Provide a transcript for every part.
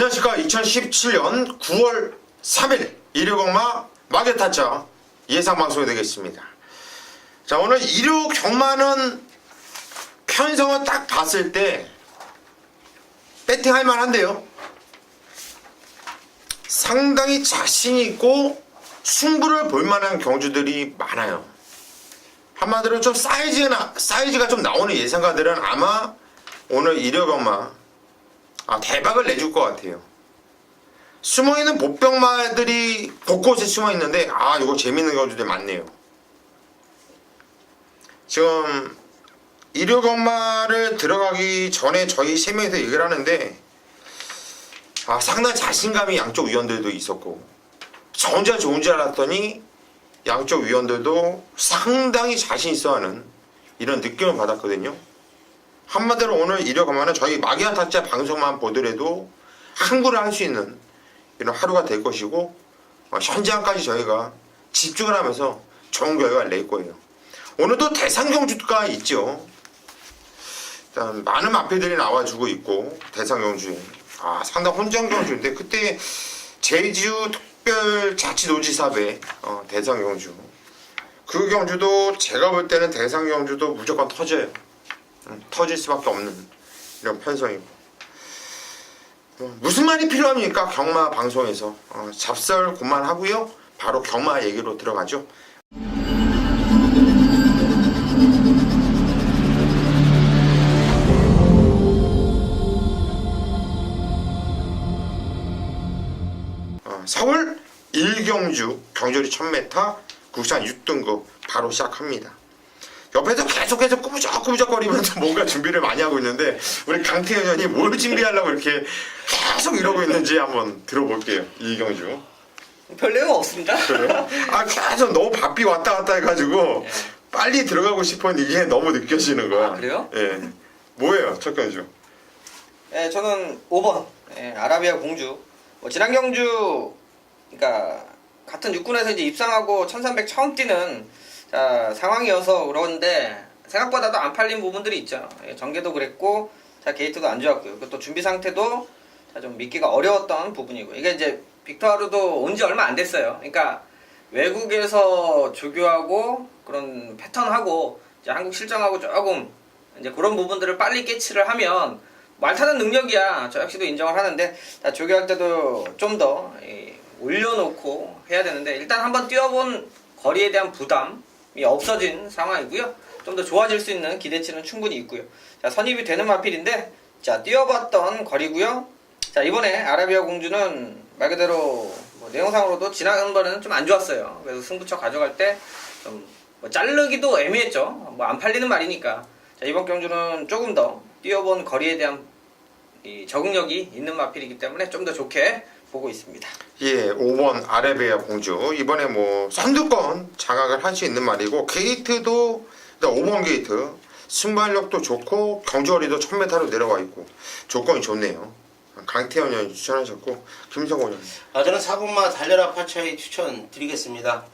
안녕하십니까. 2017년 9월 3일 일요경마 마개타짜 예상방송이 되겠습니다. 자, 오늘 일요경마는 편성을 딱 봤을 때 배팅할 만한데요. 상당히 자신있고 승부를 볼만한 경주들이 많아요. 한마디로 좀 사이즈가 좀 나오는 예상가들은 아마 오늘 일요경마 대박을 내줄 것 같아요. 숨어있는 보병마들이 곳곳에 숨어있는데 이거 재밌는 경주들 많네요. 지금 일요경마를 들어가기 전에 저희 3명이서 얘기를 하는데 상당히 자신감이 양쪽 위원들도 있었고 저 혼자 좋은 줄 알았더니 양쪽 위원들도 상당히 자신 있어 하는 이런 느낌을 받았거든요. 한마디로 오늘 일요경마는 저희 마개타짜 방송만 보더라도 항구를 할 수 있는 이런 하루가 될 것이고 현장까지 저희가 집중을 하면서 좋은 결과를 낼 거예요. 오늘도 대상경주가 있죠. 일단 많은 마필들이 나와주고 있고 대상경주에 상당 혼전경주인데 그때 제주특별자치도지사회 대상경주 그 경주도 제가 볼 때는 대상경주도 무조건 터져요. 터질 수밖에 없는 이런 편성이고 무슨 말이 필요합니까? 경마 방송에서 잡설 그만하고요. 바로 경마 얘기로 들어가죠. 서울 1경주 경주리 1000m 국산 6등급 바로 시작합니다. 옆에서 계속해서 꾸부적꾸부적거리면서 뭔가 준비를 많이 하고 있는데 우리 강태현 의원이 뭘 준비하려고 이렇게 계속 이러고 있는지 한번 들어볼게요. 이경주 별 내용 없습니다. 그래요? 계속 너무 바삐 왔다 갔다 해가지고 빨리 들어가고 싶었는데 이게 너무 느껴지는 거야. 그래요? 예. 뭐예요 첫 경주? 저는 5번 아라비아 공주. 지난 경주 그러니까 같은 육군에서 이제 입상하고 1300 처음 뛰는 상황이어서 그런데 생각보다도 안 팔린 부분들이 있죠. 전개도 그랬고 게이트도 안 좋았고요. 또 준비 상태도 좀 믿기가 어려웠던 부분이고 이게 이제 빅토하루도 온 지 얼마 안 됐어요. 그러니까 외국에서 조교하고 그런 패턴하고 이제 한국 실정하고 조금 이제 그런 부분들을 빨리 깨치를 하면 말 타는 능력이야. 저 역시도 인정을 하는데 조교할 때도 좀 더 올려놓고 해야 되는데 일단 한번 뛰어본 거리에 대한 부담이 없어진 상황이고요. 좀 더 좋아질 수 있는 기대치는 충분히 있고요. 선입이 되는 마필인데 뛰어봤던 거리고요. 이번에 아라비아 공주는 말 그대로 내용상으로도 지난번에는 좀 안 좋았어요. 그래서 승부처 가져갈 때 좀 자르기도 애매했죠. 안 팔리는 말이니까. 이번 경주는 조금 더 뛰어본 거리에 대한 적응력이 있는 마필이기 때문에 좀 더 좋게 보고 있습니다. 5번 아라비아 공주 이번에 선두권 장악을 할 수 있는 말이고 게이트도 5번 게이트 순발력도 좋고 경주거리도 1000m로 내려와 있고 조건이 좋네요. 강태현 의원이 추천하셨고 김성곤 의원. 저는 4번마 달려라 파차이 추천드리겠습니다.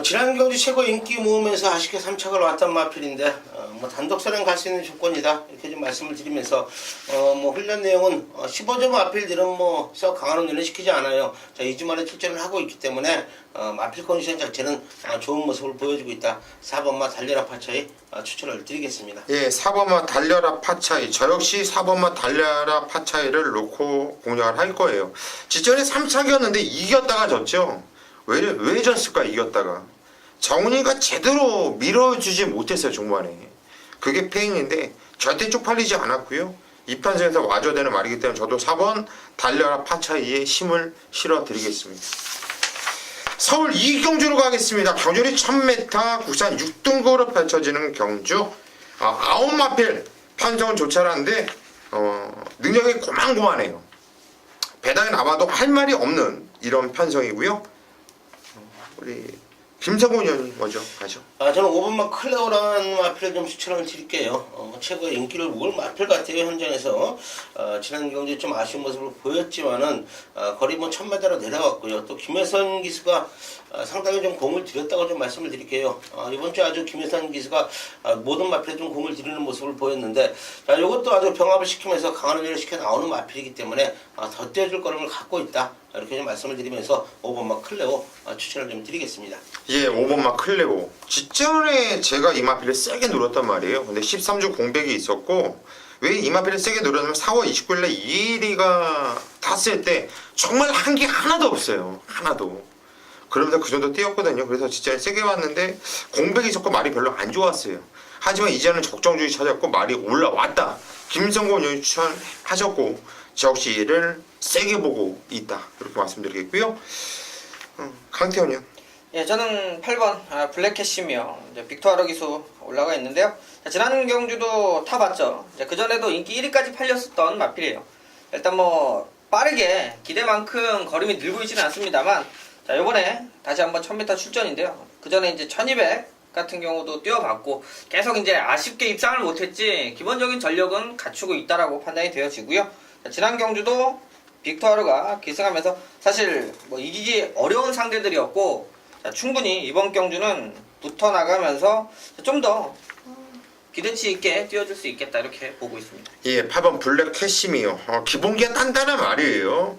지난 경주 최고 인기 모으면서 아쉽게 3착을 왔던 마필인데 단독선행 갈 수 있는 조건이다 이렇게 좀 말씀을 드리면서 훈련 내용은 15점 마필들은 썩 강한 훈련을 시키지 않아요. 2주 만에 출전을 하고 있기 때문에 마필 컨디션 자체는 좋은 모습을 보여주고 있다. 4번마 달려라 파차이 추천을 드리겠습니다. 4번마 달려라 파차이 저 역시 4번마 달려라 파차이를 놓고 공략을 할 거예요. 직전에 3착이었는데 이겼다가 졌죠. 왜 졌을까? 이겼다가 정훈이가 제대로 밀어주지 못했어요. 중반에 그게 페인인데 절대 쪽팔리지 않았고요. 이 편성에서 와줘야 되는 말이기 때문에 저도 4번 달려라 파차이에 힘을 실어 드리겠습니다. 서울 2경주로 가겠습니다. 경주리 1000m 국산 6등급으로 펼쳐지는 경주 9마필 편성은 좋지 않은데 능력이 고만고만해요. 배당에 나와도 할 말이 없는 이런 편성이고요. 우리 김성곤 의원님 먼저 가죠. 저는 5번마 클레오라는 마필을 좀 추천을 드릴게요. 최고의 인기를 모을 마필 같아요. 현장에서 지난 경기에 좀 아쉬운 모습을 보였지만은 거리 뭐 1000m로 내려갔고요. 또 김혜선 기수가 상당히 좀 공을 들였다고 좀 말씀을 드릴게요. 이번 주 아주 김혜선 기수가 모든 마필에 좀 공을 들이는 모습을 보였는데, 자, 이것도 아주 병합을 시키면서 강한 의미를 시켜 나오는 마필이기 때문에 더 뛰어줄 거름을 갖고 있다. 이렇게 좀 말씀을 드리면서 5번마 클레오 추천을 좀 드리겠습니다. 예, 5번마 클레오. 직전에 제가 이 마필을 세게 누렸단 말이에요. 근데 13주 공백이 있었고, 왜 이 마필을 세게 누렸냐면 4월 29일에 이혜리가 탔을 때 정말 한 게 하나도 없어요. 하나도. 그러면서 그 정도 뛰었거든요. 그래서 진짜 세게 왔는데 공백이 있었고 말이 별로 안 좋았어요. 하지만 이제는 적정주의 찾았고 말이 올라왔다. 김성곤 의원이 추천하셨고, 저 역시 얘를 세게 보고 있다. 이렇게 말씀드리겠고요. 강태원 의원. 예, 저는 8번 블랙캐시며 이제 빅토아르 기수 올라가 있는데요. 자, 지난 경주도 타봤죠. 그 전에도 인기 1위까지 팔렸었던 마필이에요. 일단 뭐 빠르게 기대만큼 걸음이 늘고 있지는 않습니다만, 자, 요번에 다시 한번 1000m 출전인데요. 그 전에 이제 1200 같은 경우도 뛰어봤고 계속 이제 아쉽게 입상을 못했지 기본적인 전력은 갖추고 있다라고 판단이 되어지고요. 자, 지난 경주도 빅토아르가 기승하면서 사실 뭐 이기기 어려운 상대들이었고, 자, 충분히 이번 경주는 붙어 나가면서 좀 더 기대치 있게 뛰어줄 수 있겠다 이렇게 보고 있습니다. 예, 8번 블랙 캐시미어. 기본기가 단단한 말이에요.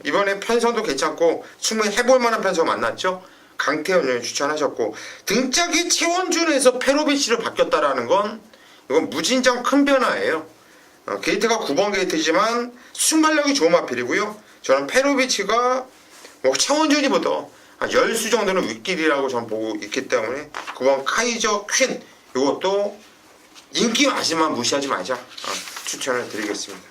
이번에 편성도 괜찮고 충분히 해볼 만한 편성 만났죠. 강태현 의원이 추천하셨고, 등짝이 최원준에서 페로비치로 바뀌었다라는 건 이건 무진장 큰 변화예요. 게이트가 9번 게이트지만 순발력이 좋은 마필이고요. 저는 페로비치가 뭐 최원준이보다 한 10수 정도는 윗길이라고 저는 보고 있기 때문에 9번 카이저 퀸 이것도 인기 많지만 무시하지 말자. 추천을 드리겠습니다.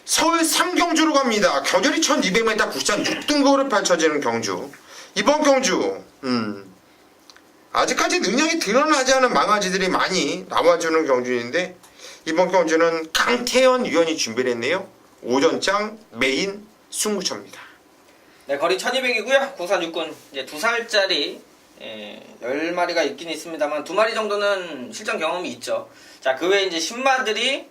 서울 3경주로 갑니다. 경절이 1200m 국산 6등급으로 펼쳐지는 경주. 이번 경주 아직까지 능력이 드러나지 않은 망아지들이 많이 나와주는 경주인데, 이번 경주는 강태현 위원이 준비를 했네요. 오전장 메인 승부처입니다. 네, 거리 1200이고요. 국산 육군 이제 2살짜리 10마리가 있긴 있습니다만 2마리 정도는 실전 경험이 있죠. 자, 그 외에 이제 신마들이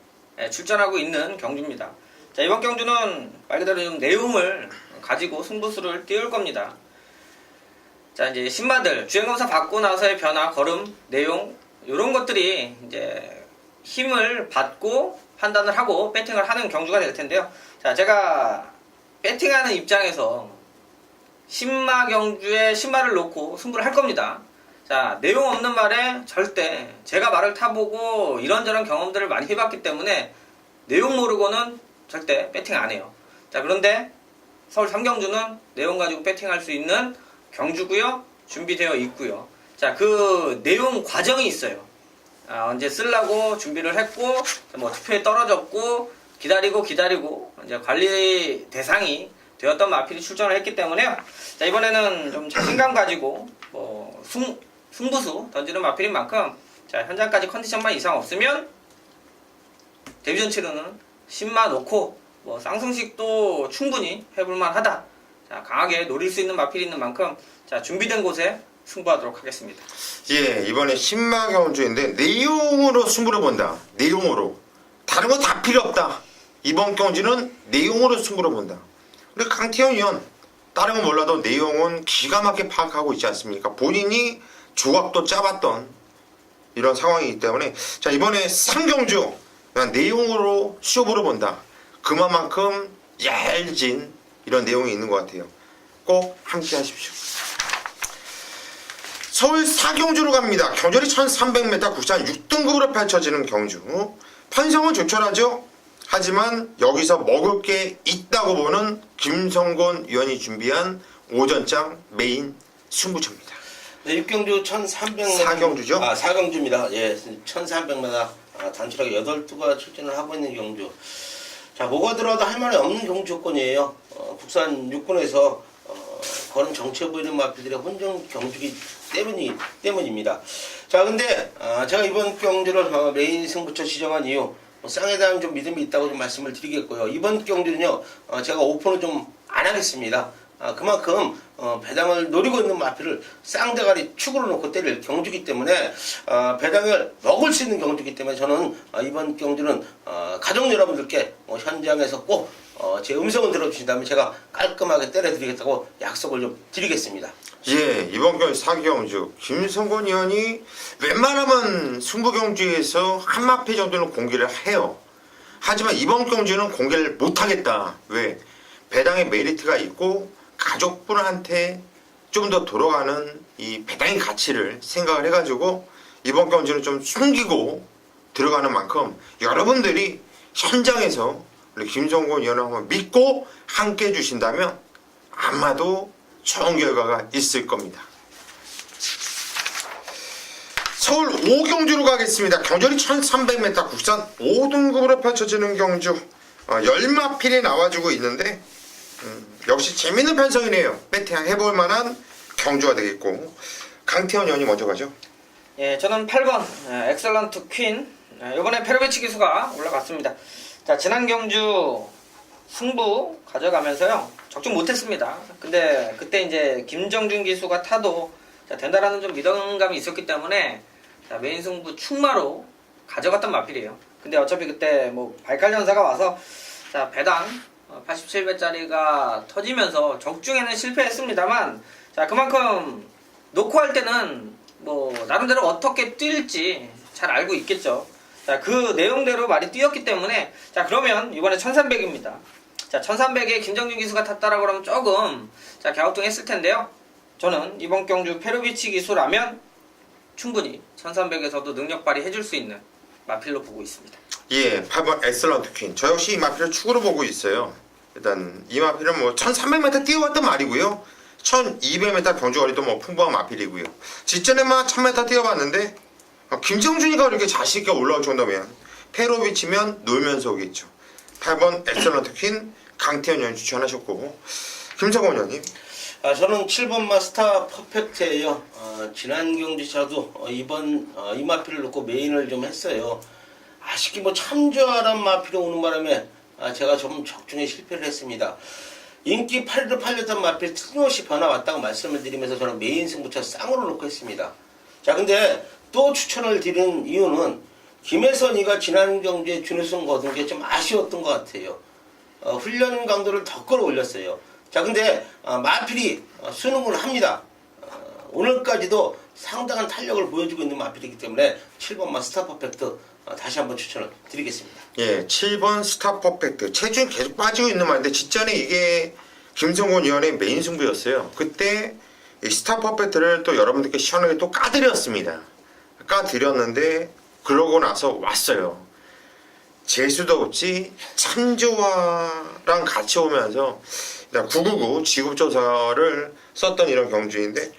출전하고 있는 경주입니다. 자, 이번 경주는 말 그대로 좀 내용을 가지고 승부수를 띄울 겁니다. 자, 이제 신마들 주행검사 받고 나서의 변화, 걸음, 내용 이런 것들이 이제 힘을 받고 판단을 하고 배팅을 하는 경주가 될 텐데요. 자, 제가 배팅하는 입장에서 신마 경주에 신마를 놓고 승부를 할 겁니다. 자, 내용 없는 말에 절대 제가 말을 타보고 이런저런 경험들을 많이 해봤기 때문에 내용 모르고는 절대 배팅 안 해요. 자, 그런데 서울 3경주는 내용 가지고 배팅할 수 있는 경주고요. 준비되어 있고요. 자, 그 내용 과정이 있어요. 언제 쓰려고 준비를 했고, 뭐 투표에 떨어졌고, 기다리고 이제 관리 대상이 되었던 마필이 출전을 했기 때문에요. 자, 이번에는 좀 자신감 가지고 뭐 승부수 던지는 마필인 만큼, 자, 현장까지 컨디션만 이상 없으면 데뷔전 치르는 신마 놓고 뭐 쌍승식도 충분히 해볼만 하다. 자, 강하게 노릴 수 있는 마필이 있는 만큼, 자, 준비된 곳에 승부하도록 하겠습니다. 예, 이번에 신마 경주인데 내용으로 승부를 본다. 내용으로. 다른 건 다 필요 없다. 이번 경주는 내용으로 승부를 본다. 우리 강태현 의원, 다른 건 몰라도 내용은 기가 막히게 파악하고 있지 않습니까? 본인이 조각도 짜봤던 이런 상황이기 때문에, 자, 이번에 3경주 그냥 내용으로 쇼부를 본다. 그만큼 얄진 이런 내용이 있는 것 같아요. 꼭 함께 하십시오. 서울 4경주로 갑니다. 경절이 1300m 국산 6등급으로 펼쳐지는 경주. 편성은 조촐하죠. 하지만 여기서 먹을 게 있다고 보는 김성곤 위원이 준비한 오전장 메인 승부처입니다. 네, 6경주 1300m 4경주죠? 4경주입니다. 예, 1300m 단출하게 8두가 출전을 하고 있는 경주. 자, 뭐가 들어와도 할 말이 없는 경주 조건이에요. 국산 육군에서 거는 정체 보이는 마필들의 혼종 경주기 때문입니다. 자, 근데 제가 이번 경주를 메인 승부처 지정한 이유, 쌍에 대한 좀 믿음이 있다고 좀 말씀을 드리겠고요. 이번 경주는요, 제가 오픈을 좀 안 하겠습니다. 그만큼 배당을 노리고 있는 마필을 쌍대가리 축으로 놓고 때릴 경주기 때문에 배당을 먹을 수 있는 경주기 때문에 저는 이번 경주는 가족 여러분들께 현장에서 꼭 제 음성을 들어주신다면 제가 깔끔하게 때려드리겠다고 약속을 좀 드리겠습니다. 예, 이번 경주 사기경주 김성곤 의원이 웬만하면 승부경주에서 한 마필 정도는 공개를 해요. 하지만 이번 경주는 공개를 못하겠다. 왜? 배당의 메리트가 있고 가족분한테 좀 더 돌아가는 이 배당의 가치를 생각을 해가지고 이번 경주는 좀 숨기고 들어가는 만큼 여러분들이 현장에서 우리 김성곤 의원을 한번 믿고 함께 해주신다면 아마도 좋은 결과가 있을 겁니다. 서울 5경주로 가겠습니다. 경주리 1300m 국산 5등급으로 펼쳐지는 경주 10마필이 나와주고 있는데 역시 재밌는 편성이네요. 배팅 해볼 만한 경주가 되겠고 강태현 의원이 먼저 가죠. 예, 저는 8번 엑셀런트 퀸. 이번에 페로비치 기수가 올라갔습니다. 자, 지난 경주 승부 가져가면서요 적중 못했습니다. 근데 그때 이제 김정준 기수가 타도 된다라는 좀 믿음감이 있었기 때문에 메인 승부 충마로 가져갔던 마필이에요. 근데 어차피 그때 뭐 발칼 전사가 와서 배당 87배짜리가 터지면서 적중에는 실패했습니다만 그만큼 놓고 할 때는 뭐 나름대로 어떻게 뛸지 잘 알고 있겠죠. 그 내용대로 말이 뛰었기 때문에 그러면 이번에 1300입니다. 1300에 김정준 기수가 탔다라고 그러면 조금 갸우뚱했을 텐데요. 저는 이번 경주 페로비치 기수라면 충분히 1300에서도 능력 발휘해줄 수 있는 마필로 보고 있습니다. 예, 8번 엑셀런트 퀸. 저 역시 이 마필을 축으로 보고 있어요. 일단 이 마필은 뭐 1300m 뛰어왔던 말이고요. 1200m 경주거리도 뭐 풍부한 마필이고요. 직전에만 1000m 뛰어봤는데 김정준이가 이렇게 자신있게 올라올 정도면 페로비치면 놀면서 오겠죠. 8번 엑셀런트 퀸 강태현 의원 추천하셨고 김성곤 의원님. 저는 7번 마스터 퍼펙트예요. 지난 경주차도 이번 이 마필을 놓고 메인을 좀 했어요. 아쉽게 뭐 참조하란 마필이 오는 바람에 제가 좀 적중에 실패를 했습니다. 인기 8위로 팔렸던 마필 틀림없이 변화 왔다고 말씀을 드리면서 저는 메인 승부차 쌍으로 놓고 했습니다. 자, 근데 또 추천을 드리는 이유는 김혜선이가 지난 경주에 준우승 거둔 게 좀 아쉬웠던 것 같아요. 훈련 강도를 더 끌어올렸어요. 자, 근데 마필이 수능을 합니다. 오늘까지도 상당한 탄력을 보여주고 있는 마필이기 때문에 7번 마스터 퍼펙트 다시 한번 추천을 드리겠습니다. 예, 7번 스타 퍼펙트. 체중이 계속 빠지고 있는 말인데 직전에 이게 김성곤 의원의 메인 승부였어요. 그때 이 스타 퍼펙트를 또 여러분들께 시원하게 또 까드렸습니다. 까드렸는데 그러고 나서 왔어요. 재수도 없지 참조화랑 같이 오면서 999 지급조사를 썼던 이런 경주인데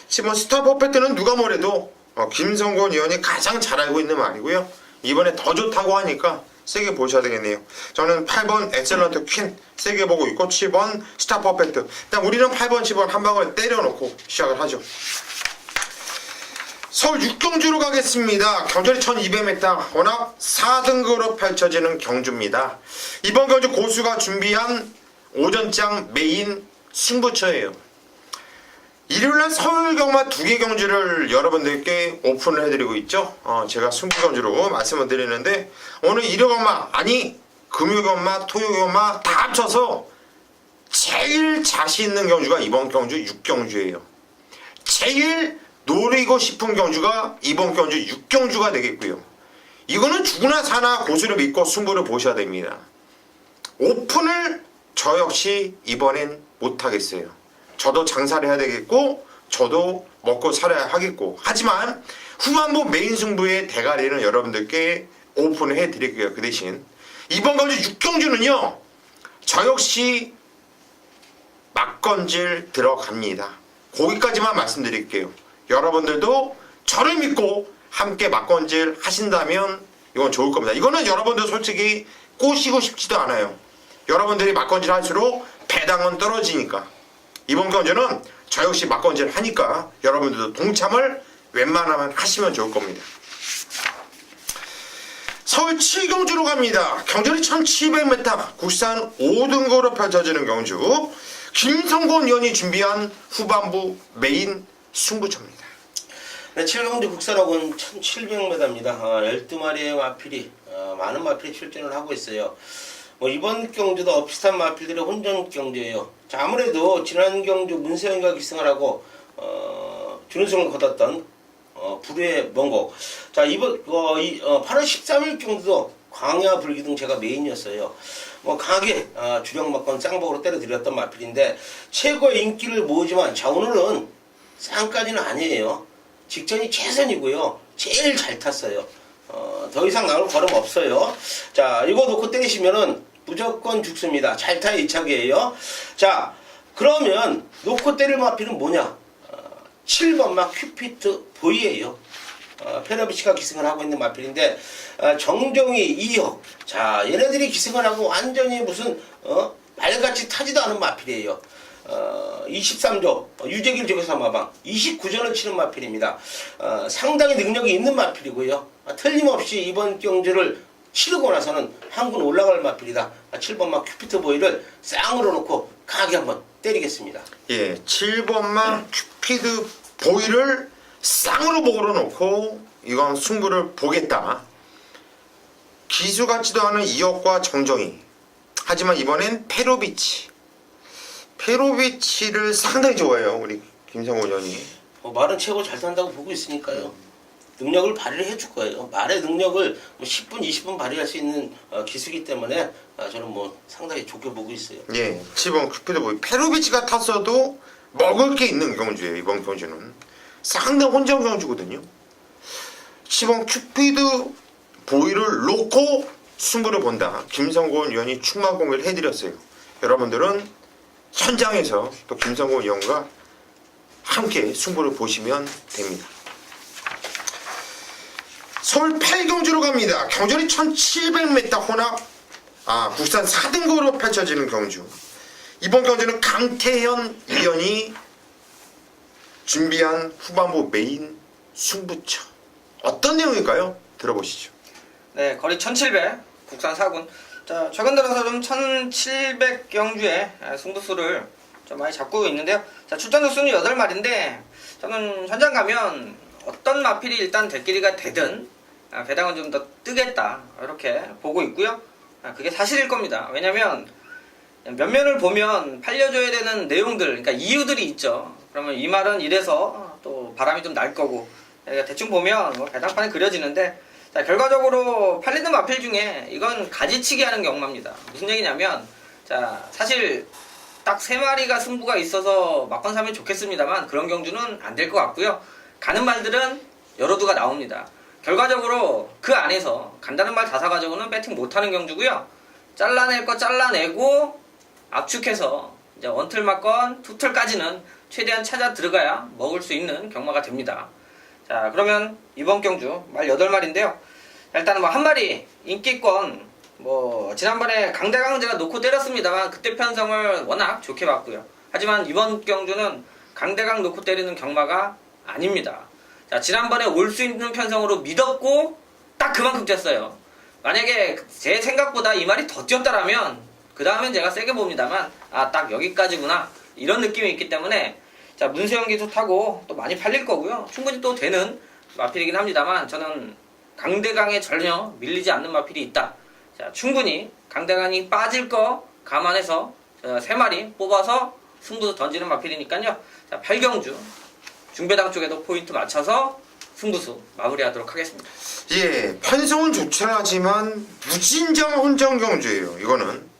지금 스타 퍼펙트는 누가 뭐래도 김성곤 의원이 가장 잘 알고 있는 말이고요. 이번에 더 좋다고 하니까 세게 보셔야 되겠네요. 저는 8번 엑셀런트 퀸 세게 보고 있고 7번 스타 퍼펙트. 일단 우리는 8번, 10번 한 방을 때려놓고 시작을 하죠. 서울 6경주로 가겠습니다. 경주리 1200m 워낙 4등급으로 펼쳐지는 경주입니다. 이번 경주 고수가 준비한 오전장 메인 승부처예요. 일요일날 서울 경마 2개 경주를 여러분들께 오픈을 해드리고 있죠. 제가 승부 경주로 말씀을 드리는데 오늘 일요 경마 아니 금요 경마 토요 경마 다 합쳐서 제일 자신 있는 경주가 이번 경주 6경주예요. 제일 노리고 싶은 경주가 이번 경주 6경주가 되겠고요. 이거는 죽으나 사나 고수를 믿고 승부를 보셔야 됩니다. 오픈을 저 역시 이번엔 못하겠어요. 저도 장사를 해야 되겠고 저도 먹고 살아야 하겠고 하지만 후반부 메인 승부의 대가리는 여러분들께 오픈을 해드릴게요. 그 대신 이번 경주 6경주는요 저 역시 막건질 들어갑니다. 거기까지만 말씀드릴게요. 여러분들도 저를 믿고 함께 막건질 하신다면 이건 좋을 겁니다. 이거는 여러분들 솔직히 꼬시고 싶지도 않아요. 여러분들이 막건질 할수록 배당은 떨어지니까 이번 경주는 저 역시 막건질 하니까 여러분들도 동참을 웬만하면 하시면 좋을 겁니다. 서울 7경주로 갑니다. 경주리 1700m 국산 5등급으로 펼쳐지는 경주 김성곤 의원이 준비한 후반부 메인 승부처입니다. 네, 7경주 국산학원 1700m입니다. 12마리의 마필이 많은 마필이 출전을 하고 있어요. 뭐 이번 경주도 비슷한 마필들의 혼전 경주예요. 자, 아무래도 지난 경주 문세영이가 기승을 하고 준우승을 거뒀던 불후의 먼곡. 자, 이번 8월 13일 경주도 광야 불기둥 제가 메인이었어요. 뭐 강하게 주력 막건 쌍복으로 때려드렸던 마필인데 최고의 인기를 모으지만, 자, 오늘은 쌍까지는 아니에요. 직전이 최선이고요. 제일 잘 탔어요. 더 이상 나올 걸음 없어요. 자, 이거 놓고 때리시면은 무조건 죽습니다. 잘 타야 이착이에요. 자, 그러면 놓고 때릴 마필은 뭐냐? 7번 막 큐피트 보이예요. 페라비치가 기승을 하고 있는 마필인데 정정이 2호. 자, 얘네들이 기승을 하고 완전히 무슨 말같이 타지도 않은 마필이에요. 23조 유재길 조교사 마방 29전을 치는 마필입니다. 상당히 능력이 있는 마필이고요. 틀림없이 이번 경주를 치르고 나서는 한군 올라갈 마필이다. 7번마 큐피트 보이를 쌍으로 놓고 강하게 한번 때리겠습니다. 예, 7번마 큐피드 보이를 쌍으로 목으로 놓고 이건 승부를 보겠다. 기수 같지도 않은 이혁과 정정이. 하지만 이번엔 페로비치를 상당히 좋아해요, 우리 김성곤 의원이. 말은 최고 잘 탄다고 보고 있으니까요. 능력을 발휘를 해줄 거예요. 말의 능력을 10분, 20분 발휘할 수 있는 기수이기 때문에 저는 뭐 상당히 좋게 보고 있어요. 예, 7번 큐피드 보이. 페로비치가 탔어도 먹을 게 있는 경주예요, 이번 경주는. 상당히 혼전 경주거든요. 10번 큐피드 보이를 놓고 승부를 본다. 김성곤 의원이 충만 공개를 해드렸어요. 여러분들은 현장에서 또 김성곤 의원과 함께 승부를 보시면 됩니다. 서울 8경주로 갑니다. 경주는 1700m 혼합 국산 4등급으로 펼쳐지는 경주. 이번 경주는 강태현 의원이 준비한 후반부 메인 승부처. 어떤 내용일까요? 들어보시죠. 네, 거리 1700 국산 4군. 자, 최근 들어서 좀 1700 경주의 승부수를 좀 많이 잡고 있는데요. 자, 출전 수는 8마리인데 저는 현장 가면 어떤 마필이 일단 대끼리가 되든 배당은 좀 더 뜨겠다 이렇게 보고 있고요. 그게 사실일 겁니다. 왜냐면 면면을 보면 팔려줘야 되는 내용들, 그러니까 이유들이 있죠. 그러면 이 말은 이래서 또 바람이 좀 날 거고, 대충 보면 뭐 배당판이 그려지는데, 자, 결과적으로 팔리는 마필 중에 이건 가지치기 하는 경우입니다. 무슨 얘기냐면, 자, 사실 딱 3마리가 승부가 있어서 막건 사면 좋겠습니다만 그런 경주는 안 될 것 같고요. 가는 말들은 여러 두가 나옵니다. 결과적으로 그 안에서 간다는 말 다 사가지고는 배팅 못하는 경주고요. 잘라낼 거 잘라내고 압축해서 이제 원틀 막건 투틀까지는 최대한 찾아 들어가야 먹을 수 있는 경마가 됩니다. 자, 그러면 이번 경주 말 8마리인데요. 일단은 뭐 한 마리 인기권, 뭐 지난번에 강대강 제가 놓고 때렸습니다만 그때 편성을 워낙 좋게 봤고요. 하지만 이번 경주는 강대강 놓고 때리는 경마가 아닙니다. 자, 지난번에 올 수 있는 편성으로 믿었고 딱 그만큼 뛰었어요. 만약에 제 생각보다 이 말이 더 뛰었다라면 그 다음엔 제가 세게 봅니다만 딱 여기까지구나 이런 느낌이 있기 때문에, 자, 문세영 기수 타고 또 많이 팔릴 거고요. 충분히 또 되는 마필이긴 합니다만 저는 강대강에 전혀 밀리지 않는 마필이 있다. 자, 충분히 강대강이 빠질 거 감안해서 3마리 뽑아서 승부수 던지는 마필이니까요. 자, 8경주 중배당 쪽에도 포인트 맞춰서 승부수 마무리하도록 하겠습니다. 예, 편성은 좋긴 하지만 무진장 혼전 경주예요. 이거는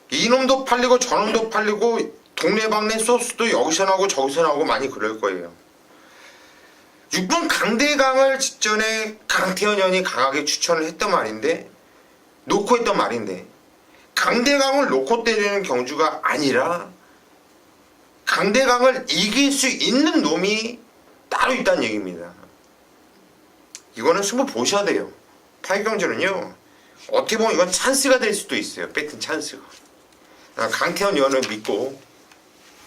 이놈도 팔리고 저놈도 팔리고 동네방네 소스도 여기서 나오고 저기서 나오고 많이 그럴 거예요. 6번 강대강을 직전에 강태현 의원이 강하게 추천을 했던 말인데, 놓고 했던 말인데, 강대강을 놓고 때리는 경주가 아니라 강대강을 이길 수 있는 놈이 따로 있다는 얘기입니다. 이거는 승부 보셔야 돼요. 8경주는요, 어떻게 보면 이건 찬스가 될 수도 있어요. 배팅 찬스가. 강태현 의원을 믿고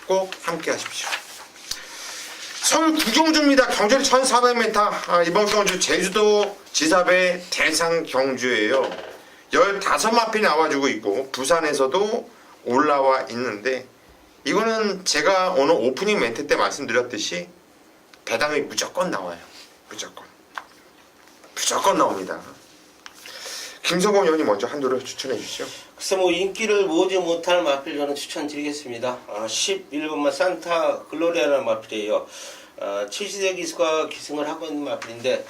꼭 함께 하십시오. 서울 구경주입니다. 경주는 1400m. 이번 경주 제주도 지사배 대상 경주예요. 15마필이 나와주고 있고 부산에서도 올라와 있는데 이거는 제가 오늘 오프닝 멘트 때 말씀드렸듯이 배당이 무조건 나와요. 무조건 나옵니다. 김성곤 의원이 먼저 한두를 추천해 주시죠. 글쎄 뭐 인기를 모으지 못할 마필 저는 추천드리겠습니다. 11번만 산타 글로리아라는 마필이에요. 7시대 기수가 기승을 하고 있는 마필인데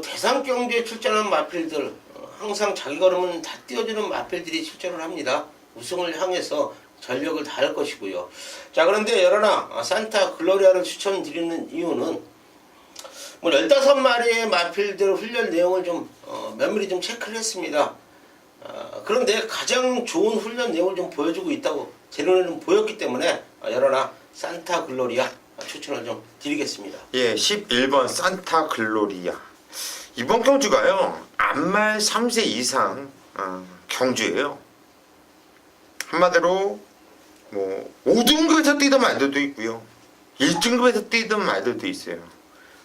대상 경주에 출전한 마필들 항상 자기 걸음은 다 띄워주는 마필들이 출전을 합니다. 우승을 향해서 전력을 다할 것이고요. 자, 그런데 열하나 산타 글로리아를 추천드리는 이유는 15마리의 마필들 훈련 내용을 좀 면밀히 좀 체크를 했습니다. 그런데 가장 좋은 훈련 내용을 좀 보여주고 있다고 제 눈에는 보였기 때문에 열하나 산타 글로리아 추천을 좀 드리겠습니다. 예, 11번 산타 글로리아. 이번 경주가요, 암말 3세 이상 경주예요. 한마디로 5등급에서 뛰던 말들도 있고요, 1등급에서 뛰던 말들도 있어요.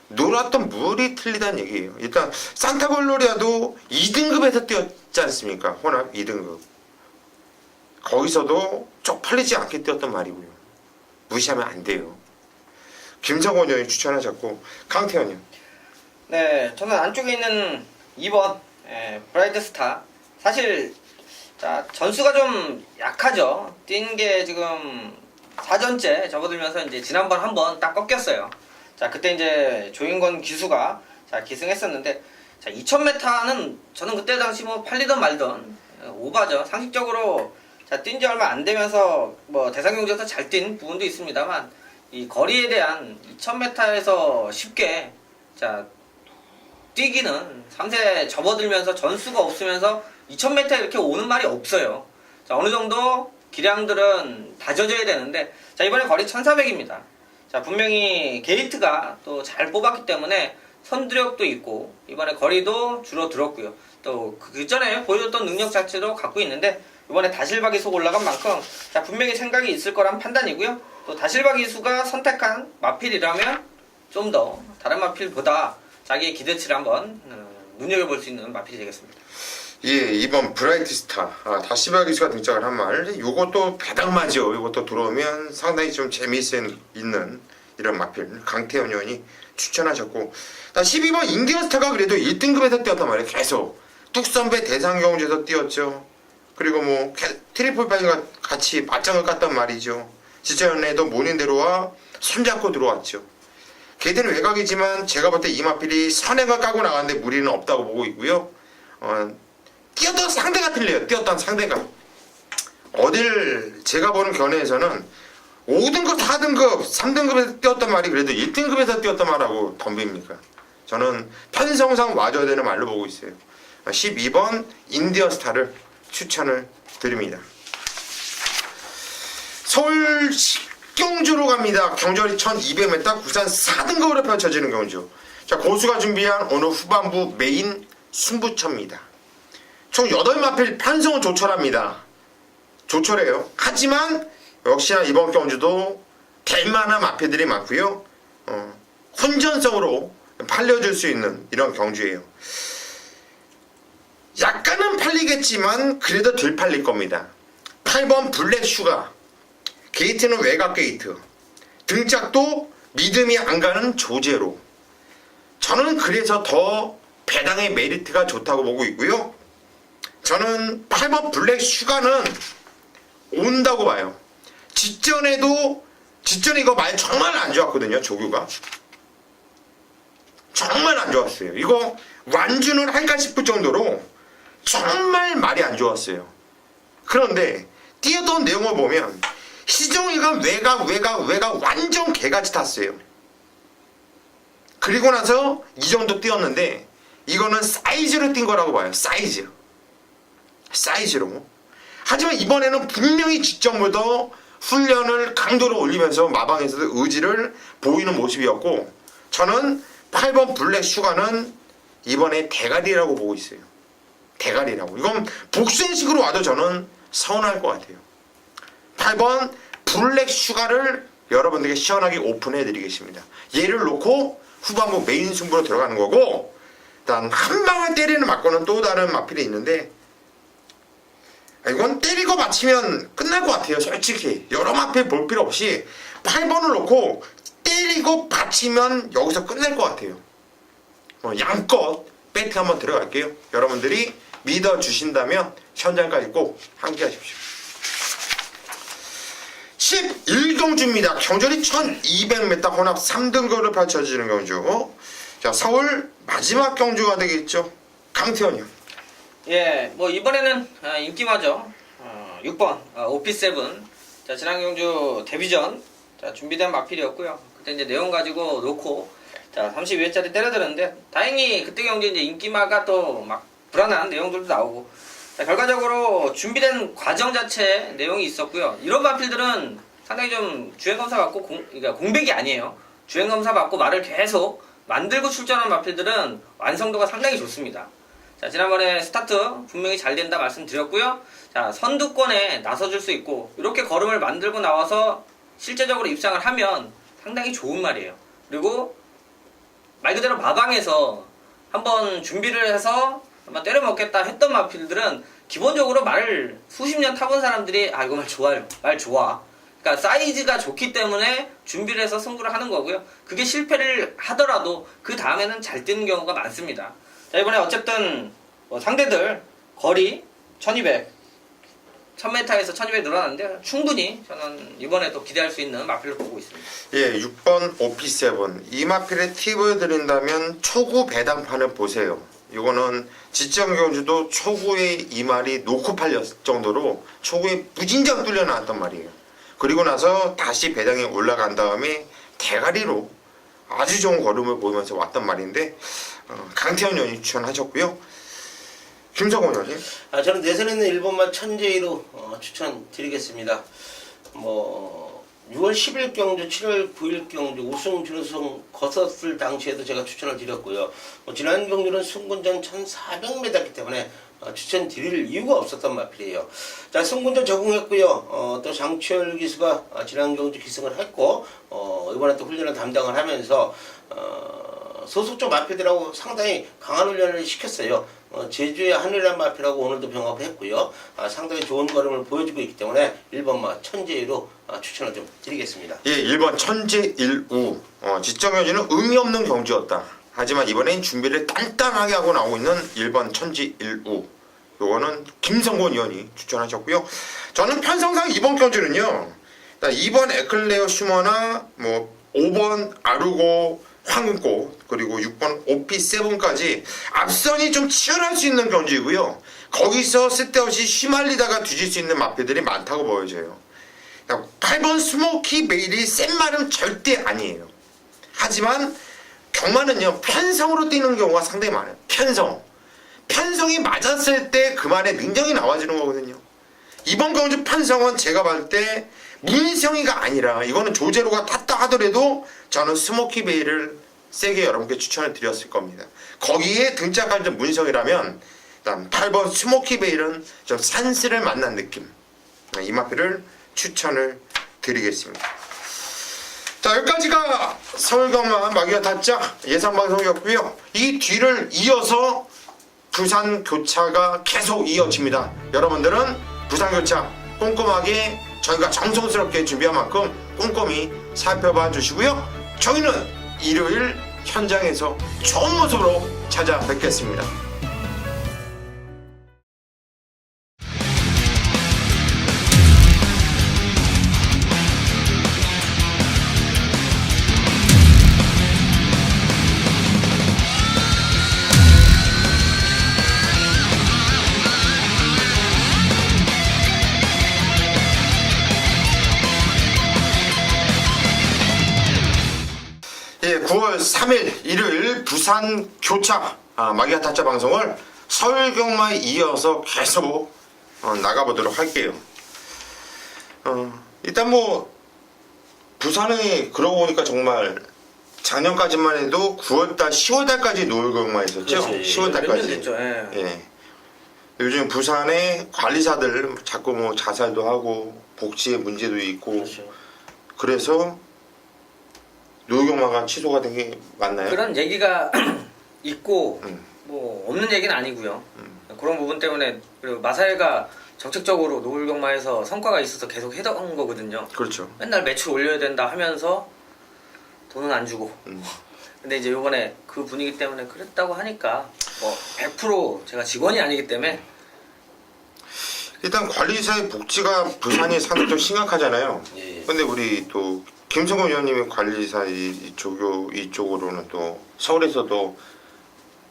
놀았던 물이 틀리다는 얘기예요. 일단 산타 글로리아도 2등급에서 뛰었지 않습니까? 혼합 2등급. 거기서도 쪽팔리지 않게 뛰었던 말이고요. 무시하면 안 돼요. 김성곤 의원이 추천하셨고, 강태현이요. 네, 저는 안쪽에 있는 2번 브라이트 스타. 사실 전수가 좀 약하죠. 뛴 게 지금 4전째 접어들면서 이제 지난번 한번 딱 꺾였어요. 자, 그때 이제 조인권 기수가 기승했었는데, 2000m는 저는 그때 당시 팔리던 말던 오바죠. 상식적으로 뛴 지 얼마 안 되면서 대상 경주에서 잘 뛴 부분도 있습니다만, 이 거리에 대한 2000m에서 쉽게 뛰기는 3세 접어들면서 전수가 없으면서 2000m 이렇게 오는 말이 없어요. 어느 정도 기량들은 다져져야 되는데, 이번에 거리 1400입니다. 분명히 게이트가 또 잘 뽑았기 때문에 선두력도 있고, 이번에 거리도 줄어들었고요. 또 그 전에 보여줬던 능력 자체도 갖고 있는데, 이번에 다실바 기수가 올라간 만큼 분명히 생각이 있을 거란 판단이고요. 또 다실바 기수가 선택한 마필이라면 좀 더 다른 마필보다 자기의 기대치를 한번 눈여겨볼 수 있는 마필이 되겠습니다. 예, 2번 브라이트 스타. 다시바 기수가 등장을 한 말. 요것도 배당마죠. 요것도 들어오면 상당히 좀 재미있는 이런 마필. 강태현 의원이 추천하셨고, 12번 인디언 스타가 그래도 1등급에서 뛰었단 말이에요. 계속 뚝선배 대상 경주에서 뛰었죠. 그리고 트리플 파이가 같이 맞짱을 깠단 말이죠. 지전에도 모닝대로와 손잡고 들어왔죠. 걔들은 외곽이지만 제가 볼 때 이 마필이 선행을 까고 나갔는데 무리는 없다고 보고 있고요. 뛰었던 상대가 틀려요. 뛰었던 상대가. 제가 보는 견해에서는 5등급, 4등급, 3등급에서 뛰었단 말이 그래도 1등급에서 뛰었단 말하고 덤빕니까? 저는 편성상 와줘야 되는 말로 보고 있어요. 12번 인디언 스타를 추천을 드립니다. 서울 경주로 갑니다. 경주거리 1200m 구산 4등급으로 펼쳐지는 경주. 고수가 준비한 오늘 후반부 메인 승부처입니다. 총 8마필 편성은 조촐합니다. 조촐해요. 하지만 역시나 이번 경주도 될 만한 마필들이 많고요. 혼전성으로 팔려줄 수 있는 이런 경주예요. 약간은 팔리겠지만 그래도 덜 팔릴 겁니다. 8번 블랙 슈가. 게이트는 외곽 게이트. 등짝도 믿음이 안 가는 조제로. 저는 그래서 더 배당의 메리트가 좋다고 보고 있고요. 저는 8번 블랙 슈가는 온다고 봐요. 직전에 이거 말 정말 안 좋았거든요. 조규가 정말 안 좋았어요. 이거 완주는 할까 싶을 정도로 정말 말이 안 좋았어요. 그런데 뛰었던 내용을 보면 희정이가 외곽 완전 개같이 탔어요. 그리고 나서 이 정도 뛰었는데 이거는 사이즈로 뛴 거라고 봐요. 사이즈로. 하지만 이번에는 분명히 직전부터 훈련을 강도로 올리면서 마방에서도 의지를 보이는 모습이었고, 저는 8번 블랙 슈가는 이번에 대가리라고 보고 있어요. 대가리라고. 이건 복싱식으로 와도 저는 서운할 것 같아요. 8번 블랙 슈가를 여러분들에게 시원하게 오픈해 드리겠습니다. 얘를 놓고 후반부 메인 승부로 들어가는 거고, 일단 한 방을 때리는 맞고는 또 다른 마필이 있는데, 이건 때리고 맞히면 끝날 것 같아요. 솔직히 여러 마필 볼 필요 없이 8번을 놓고 때리고 받치면 여기서 끝날 것 같아요. 양껏 배팅 한번 들어갈게요. 여러분들이 믿어주신다면 현장까지 꼭 함께 하십시오. 11경주입니다. 경전이 1200m 혼합 3등급으로 펼쳐지는 경주. 자, 서울 마지막 경주가 되겠죠. 강태현이요. 예, 뭐 이번에는 인기마저 6번 OP7. 자, 지난 경주 데뷔전 자, 준비된 마필이었고요. 그때 이제 내용 가지고 놓고 자 32회짜리 때려드렸는데 다행히 그때 경주 이제 인기마가 또 막 불안한 내용들도 나오고 자, 결과적으로 준비된 과정 자체에 내용이 있었고요. 이런 마필들은 상당히 좀 주행검사 받고 그러니까 공백이 아니에요. 주행검사 받고 말을 계속 만들고 출전한 마필들은 완성도가 상당히 좋습니다. 자, 지난번에 스타트 분명히 잘 된다 말씀드렸고요. 자, 선두권에 나서줄 수 있고 이렇게 걸음을 만들고 나와서 실제적으로 입상을 하면 상당히 좋은 말이에요. 그리고 말 그대로 마방에서 한번 준비를 해서 한번 때려먹겠다 했던 마필들은 기본적으로 말을 수십 년 타본 사람들이 아 이거 말 좋아요. 말 좋아. 그러니까 사이즈가 좋기 때문에 준비를 해서 승부를 하는 거고요. 그게 실패를 하더라도 그 다음에는 잘 뛰는 경우가 많습니다. 자, 이번에 어쨌든 뭐 상대들 거리 1200 1000m에서 1200 늘어났는데 충분히 저는 이번에 또 기대할 수 있는 마필을 보고 있습니다. 예, 6번 OP7 이 마필의 팁을 드린다면 초구 배당판을 보세요. 이거는 지정 경주도 초구에 이 말이 놓고 팔렸을 정도로 초구에 무진장 뚫려 나왔단 말이에요. 그리고 나서 다시 배당에 올라간 다음에 대가리로 아주 좋은 걸음을 보이면서 왔단 말인데 강태현 의원이 추천하셨고요. 김성원 의원님. 저는 내선에 있는 1번만 천재희로 추천드리겠습니다. 뭐 6월 10일 경주, 7월 9일 경주 우승 준우승 거섰을 당시에도 제가 추천을 드렸고요. 지난 경주는 승군전 1400m이기 때문에 추천드릴 이유가 없었던 마필이에요. 자, 승군전 적응했고요. 또 장치열 기수가 지난 경주 기승을 했고 이번에 또 훈련을 담당을 하면서 소속조 마필들하고 상당히 강한 훈련을 시켰어요. 제주의 하늘란 마필하고 오늘도 병합을 했고요. 상당히 좋은 걸음을 보여주고 있기 때문에 1번마 천재희로 추천을 좀 드리겠습니다. 예, 1번 천재일우. 지정 경주는 의미 없는 경주였다. 하지만 이번엔 준비를 단단하게 하고 나오고 있는 1번 천재일우. 요거는 김성곤 의원이 추천하셨고요. 저는 편성상 2번 경주는요. 2번 에클레어 슈머나 뭐 5번 아르고 황금꽃 그리고 6번 OP7까지 앞선이 좀 치열할 수 있는 경주이고요. 거기서 쓸데없이 휘말리다가 뒤질 수 있는 마필들이 많다고 보여져요. 8번 스모키 메일이 센 말은 절대 아니에요. 하지만 경마는요 편성으로 뛰는 경우가 상당히 많아요. 편성이 맞았을 때 그 말에 능력이 나와지는 거거든요. 이번 경주 편성은 제가 봤을 때 문성이가 아니라 이거는 조제로가 탔다 하더라도 저는 스모키 베일을 세게 여러분께 추천을 드렸을 겁니다. 거기에 등짝한 좀 문성이라면 일단 8번 스모키 베일은 좀 산스를 만난 느낌. 이 마필을 추천을 드리겠습니다. 자, 여기까지가 서울경마 마기와 타짜 예상방송이었고요. 이 뒤를 이어서 부산 교차가 계속 이어집니다. 여러분들은 부산 교차 꼼꼼하게 저희가 정성스럽게 준비한 만큼 꼼꼼히 살펴봐 주시고요. 저희는 일요일 현장에서 좋은 모습으로 찾아뵙겠습니다. 예, 9월 3일 일요일 부산 교차 마기와 타짜 방송을 서울경마에 이어서 계속 나가보도록 할게요. 일단 뭐 부산에 그러고 보니까 정말 작년까지만 해도 9월달, 10월달까지 노을경마 있었죠. 그렇지. 10월달까지. 몇 년 됐죠. 예. 예. 요즘 부산에 관리사들 자꾸 뭐 자살도 하고 복지에 문제도 있고 그렇죠. 그래서 노을경마가 취소가 된 게 맞나요? 그런 얘기가 있고 뭐 없는 얘기는 아니고요. 그런 부분 때문에 그리고 마사회가 정책적으로 노을경마에서 성과가 있어서 계속 해던 거거든요. 그렇죠. 맨날 매출 올려야 된다 하면서 돈은 안 주고. 근데 이제 요번에 그 분위기 때문에 그랬다고 하니까 뭐 100% 제가 직원이 아니기 때문에 일단 관리사의 복지가 부산이 상당히 좀 심각하잖아요. 예. 근데 우리 또 김성근 의원님이 관리사 이쪽으로는 또 서울에서도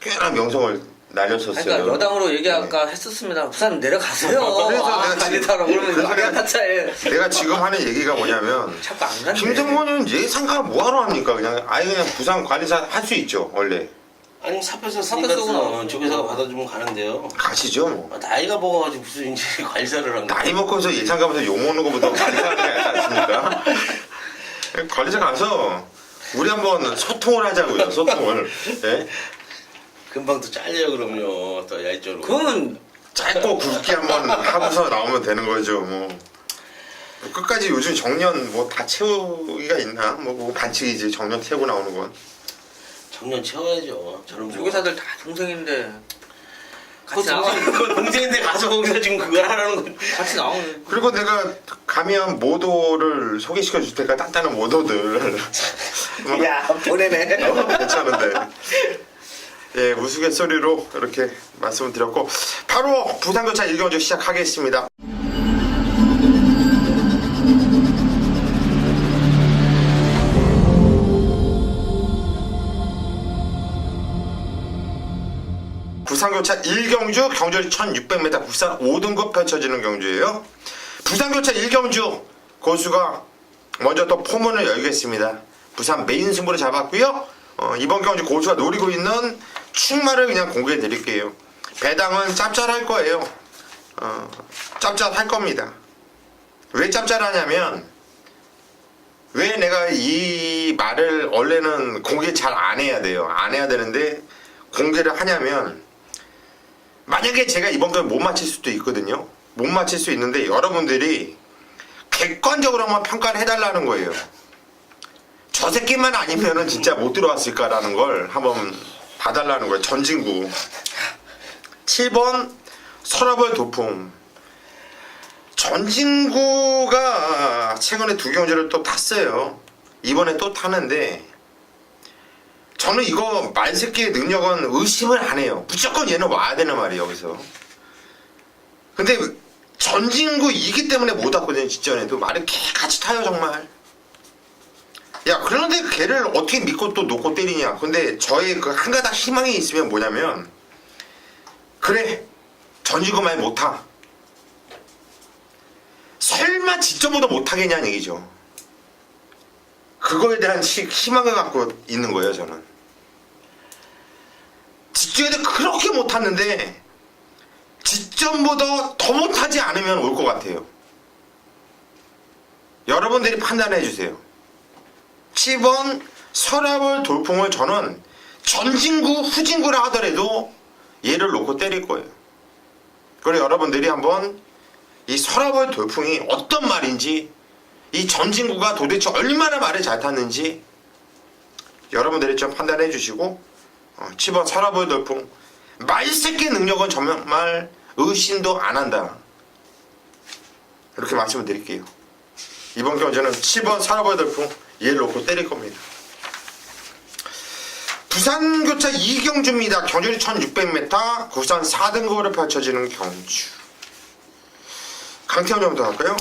꽤나 명성을 날렸었어요. 그러니까 여당으로 얘기할까 했었습니다. 부산 내려가세요. 그래서 아, 내가 관리사로 그러면 그래서 막야 타차에 내가 지금 하는 얘기가 뭐냐면 자꾸 안 간대. 김성근은 예상가 뭐하러 합니까? 그냥 아예 그냥 부산 관리사 할 수 있죠 원래. 아니 사표서 사표 쓰니까 쓰고 나오죠. 조교사가 받아주면 가는데요. 가시죠 뭐. 아, 나이가 먹어가지고 무슨 이제 관리사를 한 거야. 나이 먹고서 예상 가면서 욕먹는 것보다 관리사 하는 게 낫지 않습니까? 관리사 가서 우리 한번 소통을 하자고요. 소통을. 예? 금방 또 잘려요 그럼요. 또 야이쪽으로. 그러면 짧고 굵게 한번 하고서 나오면 되는 거죠. 뭐 끝까지 요즘 정년 뭐 다 채우기가 있나? 뭐 그거 반칙이지 정년 채우고 나오는 건. 정년 채워야죠. 저는 뭐. 조교사들 다 동생인데 그 같이 나와. 동생인데 가서 거기서 지금 그걸 하라는 건. 같이 나오는. 그리고 내가 가면 모도를 소개시켜 줄 테니까 단단한 모도들. 야 보내네. 괜찮은데. 예, 우스갯소리로 이렇게 말씀을 드렸고 바로 부산교차 1경주 시작하겠습니다. 부산교차 1경주 경주리 1600m 부산 5등급 펼쳐지는 경주예요. 부산교차 1경주 고수가 먼저 또 포문을 열겠습니다. 부산 메인 승부를 잡았고요. 이번 경주 고수가 노리고 있는 충마를 그냥 공개해 드릴게요. 배당은 짭짤할 거예요. 짭짤할 겁니다. 왜 짭짤하냐면 왜 내가 이 말을 원래는 공개 잘 안 해야 돼요. 안 해야 되는데 공개를 하냐면 만약에 제가 이번 경기 못 맞힐 수도 있거든요. 못 맞힐 수 있는데 여러분들이 객관적으로 한번 평가를 해달라는 거예요. 저 새끼만 아니면은 진짜 못 들어왔을까라는 걸 한번 봐달라는 거예요. 전진구 7번 서라벌 도풍. 전진구가 최근에 두 경주를 또 탔어요. 이번에 또 타는데 저는 이거 말새끼의 능력은 의심을 안 해요. 무조건 얘는 와야 되는 말이에요 여기서. 근데 전진구 이기 때문에 못 왔거든요. 직전에도 말을 개같이 타요 정말. 야 그런데 걔를 어떻게 믿고 또 놓고 때리냐. 근데 저의 그 한 가닥 희망이 있으면 뭐냐면 그래 전진구 말 못 타. 설마 직전보다 못 하겠냐는 얘기죠. 그거에 대한 희망을 갖고 있는 거예요 저는. 직전에도 그렇게 못 탔는데 직전보다 더 못하지 않으면 올 것 같아요. 여러분들이 판단해 주세요. 10번 서라벌 돌풍을 저는 전진구 후진구라 하더라도 얘를 놓고 때릴 거예요. 그리고 여러분들이 한번 이 서라벌 돌풍이 어떤 말인지 이 전진구가 도대체 얼마나 말을 잘 탔는지 여러분들이 좀 판단해 주시고 10번 서라벌 돌풍 말새끼 능력은 정말 의심도 안 한다. 이렇게 말씀을 드릴게요. 이번 경주는 7번 서라벌 돌풍 얘를 놓고 때릴 겁니다. 부산교차 2경주입니다. 경주리 1600m 부산 4등급으로 펼쳐지는 경주. 강태현 형부터 할까요?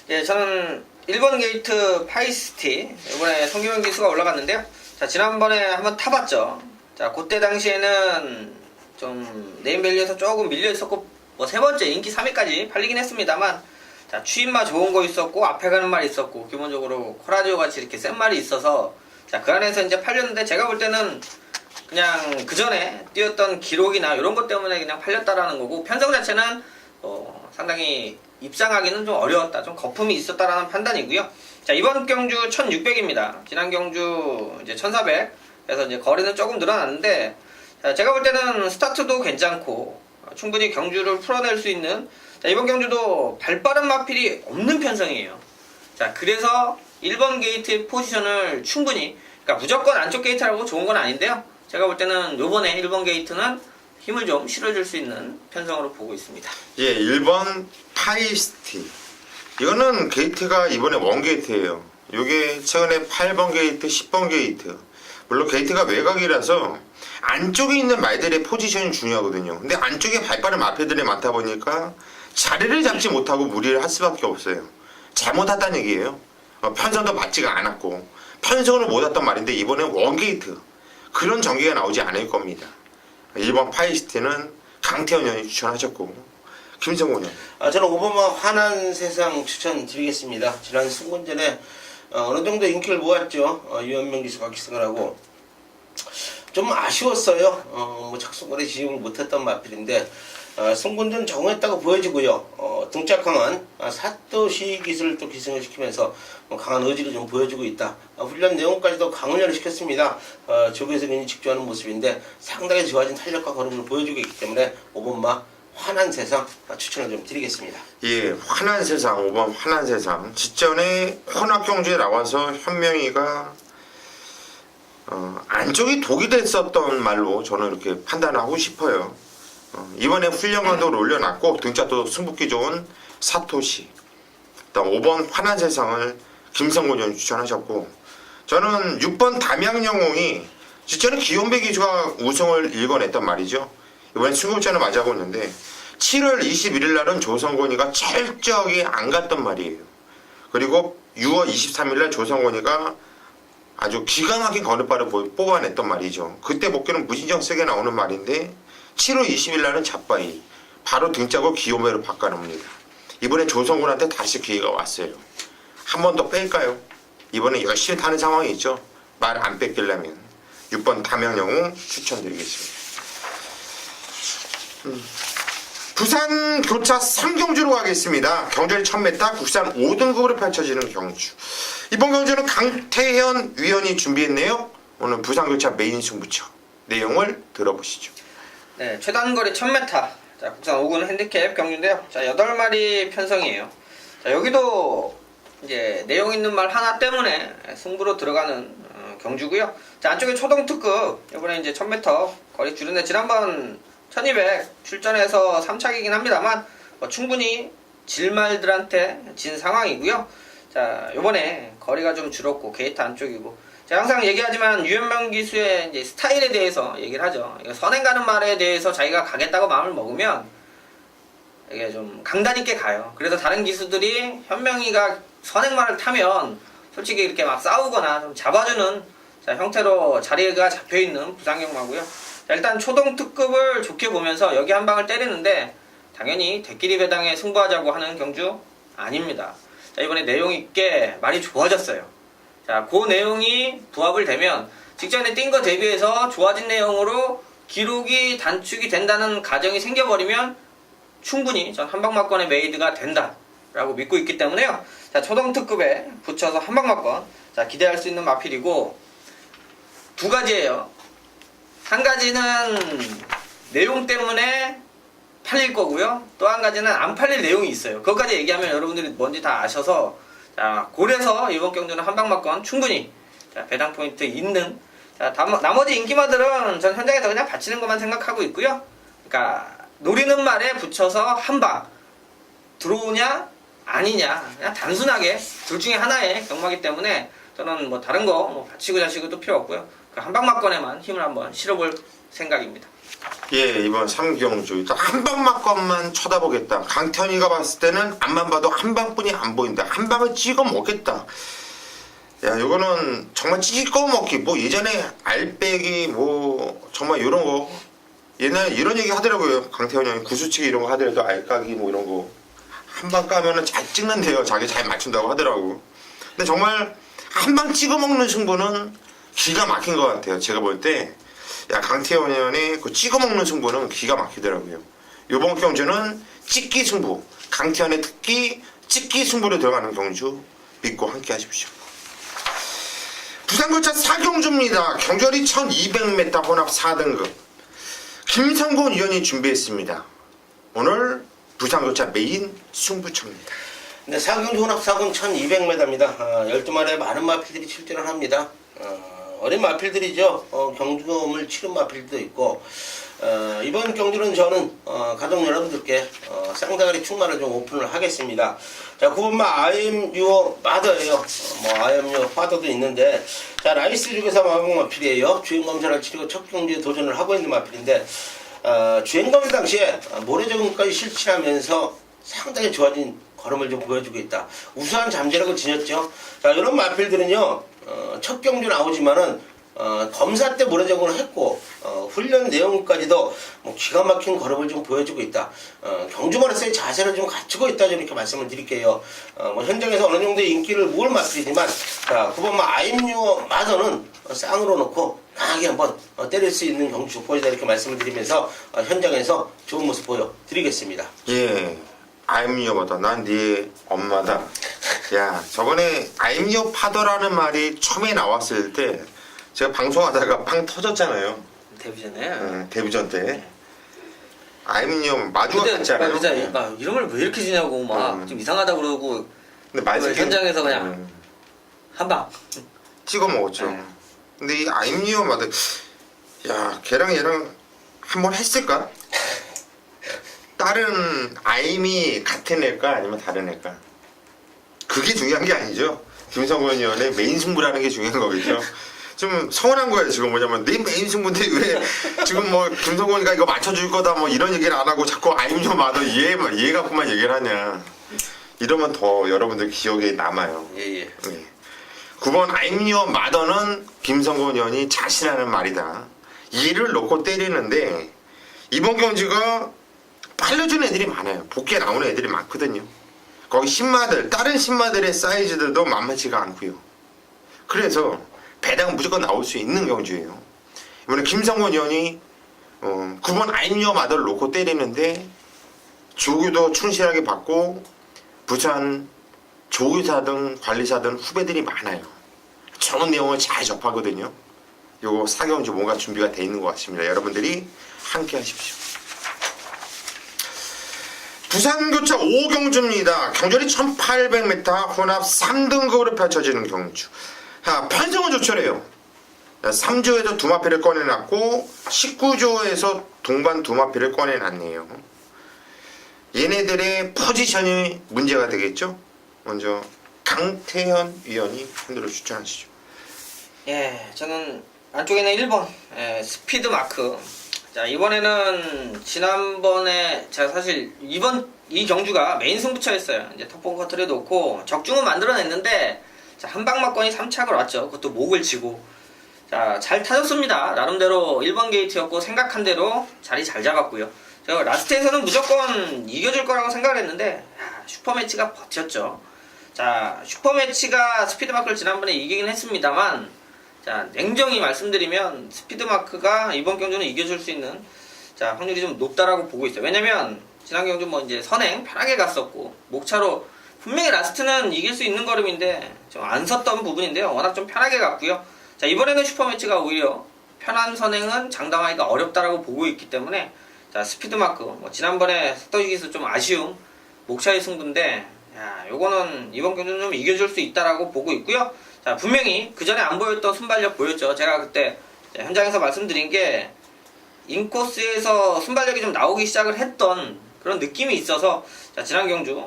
예, 저는 1번 게이트 파이스티 이번에 성기명 기수가 올라갔는데요. 자 지난번에 한번 타봤죠. 자 그때 당시에는 좀 네임밸리에서 조금 밀려 있었고 뭐 세 번째 인기 3위까지 팔리긴 했습니다만 자 추임마 좋은 거 있었고 앞에 가는 말 있었고 기본적으로 코라지오 같이 이렇게 센 말이 있어서 자 그 안에서 이제 팔렸는데 제가 볼 때는 그냥 그 전에 뛰었던 기록이나 이런 것 때문에 그냥 팔렸다라는 거고 편성 자체는 상당히 입상하기는 좀 어려웠다, 좀 거품이 있었다라는 판단이고요. 자 이번 경주 1600입니다. 지난 경주 이제 1400. 그래서 이제 거리는 조금 늘어났는데 자, 제가 볼 때는 스타트도 괜찮고 충분히 경주를 풀어낼 수 있는 자, 이번 경주도 발빠른 마필이 없는 편성이에요. 자 그래서 1번 게이트 포지션을 충분히 그러니까 무조건 안쪽 게이트라고 좋은 건 아닌데요. 제가 볼 때는 요번에 1번 게이트는 힘을 좀 실어줄 수 있는 편성으로 보고 있습니다. 예, 1번 파이스티. 이거는 게이트가 이번에 원 게이트예요. 이게 최근에 8번 게이트, 10번 게이트. 물론 게이트가 외곽이라서 안쪽에 있는 말들의 포지션이 중요하거든요. 근데 안쪽에 발빠른 마패들이 많다 보니까 자리를 잡지 못하고 무리를 할 수밖에 없어요. 잘못했다는 얘기예요. 편성도 맞지가 않았고 편성을 못했단 말인데 이번엔 원게이트 그런 전개가 나오지 않을 겁니다. 1번 파이스티는 강태현 의원이 추천하셨고 김성곤 의원. 저는 5번만 환한 세상 추천드리겠습니다. 지난 승군전에 어느 정도 인기를 모았죠. 유현명 기수가 기승을 하고 좀 아쉬웠어요. 뭐 착승거리 지음을 못했던 마필인데 승군전 적응했다고 보여지고요. 등짝 강한 사토시 기술을 또 기승을 시키면서 강한 의지를 좀 보여주고 있다. 훈련 내용까지도 강훈련을 시켰습니다. 조교에서 굉장히 직조하는 모습인데 상당히 좋아진 탄력과 걸음을 보여주고 있기 때문에 5번마 환한 세상 추천을 좀 드리겠습니다. 예, 환한 세상 5번 환한 세상. 직전에 혼합경주에 나와서 현명이가 안쪽이 독이 됐었던 말로 저는 이렇게 판단하고 싶어요. 이번에 훈련 강도를 올려놨고 등짝도 승부기 좋은 사토시. 일단 5번 환한 세상을 김성곤 의원이 추천하셨고 저는 6번 담양영웅이 직전에 기욤배 기수가 우승을 일궈냈단 말이죠. 이번엔 승급전을 맞이하고 있는데 7월 21일 날은 조성곤이가 철저하게 안 갔단 말이에요. 그리고 6월 23일 날 조성곤이가 아주 기가 막힌 거듭발을 뽑아냈단 말이죠. 그때 복귀는 무진장 세게 나오는 말인데 7월 20일 날은 잡바이 바로 등짝을 기욤배로 바꿔놓습니다. 이번에 조성곤한테 다시 기회가 왔어요. 한 번 더 뺄까요? 이번에 열심히 타는 상황이 있죠. 말 안 뺏기려면 6번 담양영웅 추천드리겠습니다. 부산 교차 3경주로 가겠습니다. 경주를 1000m 국산 5등급으로 펼쳐지는 경주. 이번 경주는 강태현 위원이 준비했네요. 오늘 부산 교차 메인 승부처 내용을 들어보시죠. 네, 최단거리 1000m. 자, 국산 5군 핸디캡 경주인데요. 자, 8마리 편성이에요. 자, 여기도 이제 내용 있는 말 하나 때문에 승부로 들어가는 경주고요. 자, 안쪽에 초동 특급 이번에 이제 1000m 거리 줄인데 지난번 1200 출전해서 3착이긴 합니다만 충분히 질말들한테 진 상황이고요. 자, 요번에 거리가 좀 줄었고 게이트 안쪽이고 제가 항상 얘기하지만 유현명 기수의 이제 스타일에 대해서 얘기를 하죠. 선행 가는 말에 대해서 자기가 가겠다고 마음을 먹으면 이게 좀 강단 있게 가요. 그래서 다른 기수들이 현명이가 선행말을 타면 솔직히 이렇게 막 싸우거나 좀 잡아주는 형태로 자리가 잡혀있는 부산경마고요. 일단 초동 특급을 좋게 보면서 여기 한 방을 때리는데 당연히 대끼리 배당에 승부하자고 하는 경주 아닙니다. 자, 이번에 내용 있게 말이 좋아졌어요. 자, 그 내용이 부합을 되면 직전에 뛴 거 대비해서 좋아진 내용으로 기록이 단축이 된다는 가정이 생겨버리면 충분히 전 한방막권의 메이드가 된다라고 믿고 있기 때문에요. 자, 초동 특급에 붙여서 한방막권 자, 기대할 수 있는 마필이고 두 가지예요. 한 가지는 내용 때문에 팔릴 거고요. 또 한 가지는 안 팔릴 내용이 있어요. 그것까지 얘기하면 여러분들이 뭔지 다 아셔서 자, 고래서 이번 경주는 한방막권 충분히 자, 배당 포인트 있는 자, 나머지 인기마들은 전 현장에서 그냥 바치는 것만 생각하고 있고요. 그러니까 노리는 말에 붙여서 한방 들어오냐 아니냐 그냥 단순하게 둘 중에 하나의 경마기 때문에 저는 뭐 다른 거 바치고 자치고도 필요 없고요. 그 한방막권에만 힘을 한번 실어볼 생각입니다. 예, 이번 3경주 일단 한방막권만 쳐다보겠다. 강태현이가 봤을 때는 앞만 봐도 한방뿐이 안 보인다. 한방을 찍어 먹겠다. 야, 이거는 정말 찍어 먹기. 뭐 예전에 알배기 뭐 정말 이런 거 옛날에 이런 얘기 하더라고요. 강태현 형이 구수치기 이런 거 하더라도 알까기 뭐 이런 거 한방 까면은 잘 찍는데요. 자기 잘 맞춘다고 하더라고. 근데 정말 한방 찍어 먹는 승부는 기가 막힌 것 같아요. 제가 볼 때 야, 강태현 의원의 그 찍어 먹는 승부는 기가 막히더라고요. 이번 경주는 찍기 승부, 강태현의 특기 찍기 승부로 들어가는 경주 믿고 함께 하십시오. 부산교차 4경주입니다. 경주거리 1200m 혼합 4등급 김성곤 의원이 준비했습니다. 오늘 부산교차 메인 승부처입니다. 네, 4경주 혼합 4군 1200m입니다. 12마리의 많은 마피들이 출전을 합니다. 어린 마필들이죠. 경주금을 치른 마필도 있고 이번 경주는 저는 가족 여러분들께 쌍다리 충만을 좀 오픈을 하겠습니다. 자, 9번마 I am your mother예요. I am your father도 있는데, 자, 라이스 중에서 마법 마필이에요. 주행 검사를 치르고 첫 경주에 도전을 하고 있는 마필인데, 주행 검사 당시에 모래적응까지 실천하면서 상당히 좋아진 걸음을 좀 보여주고 있다. 우수한 잠재력을 지녔죠. 자, 이런 마필들은요, 첫 경주 나오지만은 검사 때 모래적응을 했고 훈련 내용까지도 뭐 기가 막힌 걸음을 좀 보여주고 있다. 경주마라서의 자세를 좀 갖추고 있다. 이렇게 말씀을 드릴게요. 뭐 현장에서 어느 정도의 인기를 모을 마필이지만, 자, 9번마 아임유어 마더는 쌍으로 놓고 강하게 한번 때릴 수 있는 경주 족보이다. 이렇게 말씀을 드리면서 현장에서 좋은 모습 보여드리겠습니다. 예, I'm your mother. 난 네 엄마다. 야, 저번에 I'm your father라는 말이 처음에 나왔을 때 제가 방송하다가 팡 터졌잖아요. 데뷔전에. 데뷔전 때. I'm your 마주가 같잖아요. 진짜 막 이름을 왜 이렇게 지냐고 막 좀 이상하다 그러고. 근데 말씀 현장에서 그냥 한 방 찍어 먹었죠. 네. 근데 이 I'm your mother, 야, 걔랑 얘랑 한번 했을까? 다른 아임이 같은 애일까 아니면 다른 애일까? 그게 중요한 게 아니죠. 김성권 의원의 메인 승부라는 게 중요한 거겠죠. 좀 서운한 거예요. 지금 뭐냐면 내 메인 승부인데 왜 지금 뭐 김성권이가 이거 맞춰줄 거다 뭐 이런 얘기를 안 하고 자꾸 아임 좀 마더 얘 갖고만 얘기를 하냐. 이러면 더 여러분들 기억에 남아요. 예. 9번 I'm your mother는 김성권 의원이 자신하는 말이다. 얘를 놓고 때리는데 이번 경주가 빨려주는 애들이 많아요. 복귀에 나오는 애들이 많거든요. 거기 신마들, 다른 신마들의 사이즈들도 만만치가 않고요. 그래서 배당 무조건 나올 수 있는 경주예요. 이번에 김성권 의원이 9번 I'm your mother를 놓고 때리는데 조교도 충실하게 받고 부산 조교사든 관리사든 후배들이 많아요. 좋은 내용을 잘 접하거든요. 요거 4경주 뭔가 준비가 돼 있는 것 같습니다. 여러분들이 함께 하십시오. 부산교차 5경주입니다. 경주리 1800m 혼합 3등급으로 펼쳐지는 경주. 편성은 조철해요. 3조에서 두 마피를 꺼내놨고 19조에서 동반 두 마피를 꺼내놨네요. 얘네들의 포지션이 문제가 되겠죠. 먼저 강태현 위원이 편으로 추천하시죠. 예, 저는 안쪽에는 1번 스피드 마크. 자, 이번에는 지난번에 제가 사실 이 경주가 메인 승부처였어요. 이제 탑봉 커트를 놓고 적중은 만들어냈는데 한방 맞건이 3착을 왔죠. 그것도 목을 치고. 자, 잘 타줬습니다. 나름대로 1번 게이트였고 생각한 대로 자리 잘 잡았고요. 제가 라스트에서는 무조건 이겨줄 거라고 생각을 했는데 슈퍼매치가 버텼죠. 자, 슈퍼매치가 스피드마크를 지난번에 이기긴 했습니다만, 자, 냉정히 말씀드리면 스피드마크가 이번 경주는 이겨줄 수 있는 확률이 좀 높다라고 보고 있어요. 왜냐면 지난 경주 뭐 이제 선행 편하게 갔었고 목차로 분명히 라스트는 이길 수 있는 걸음인데 좀 안 섰던 부분인데요. 워낙 좀 편하게 갔고요. 자, 이번에는 슈퍼매치가 오히려 편한 선행은 장담하기가 어렵다라고 보고 있기 때문에, 자, 스피드마크 뭐 지난번에 섰던 시기에서 좀 아쉬운 목차의 승부인데, 야, 요거는 이번 경주는 좀 이겨줄 수 있다라고 보고 있고요. 자, 분명히 그 전에 안 보였던 순발력 보였죠. 제가 그때 현장에서 말씀드린 게 인코스에서 순발력이 좀 나오기 시작을 했던 그런 느낌이 있어서, 자, 지난 경주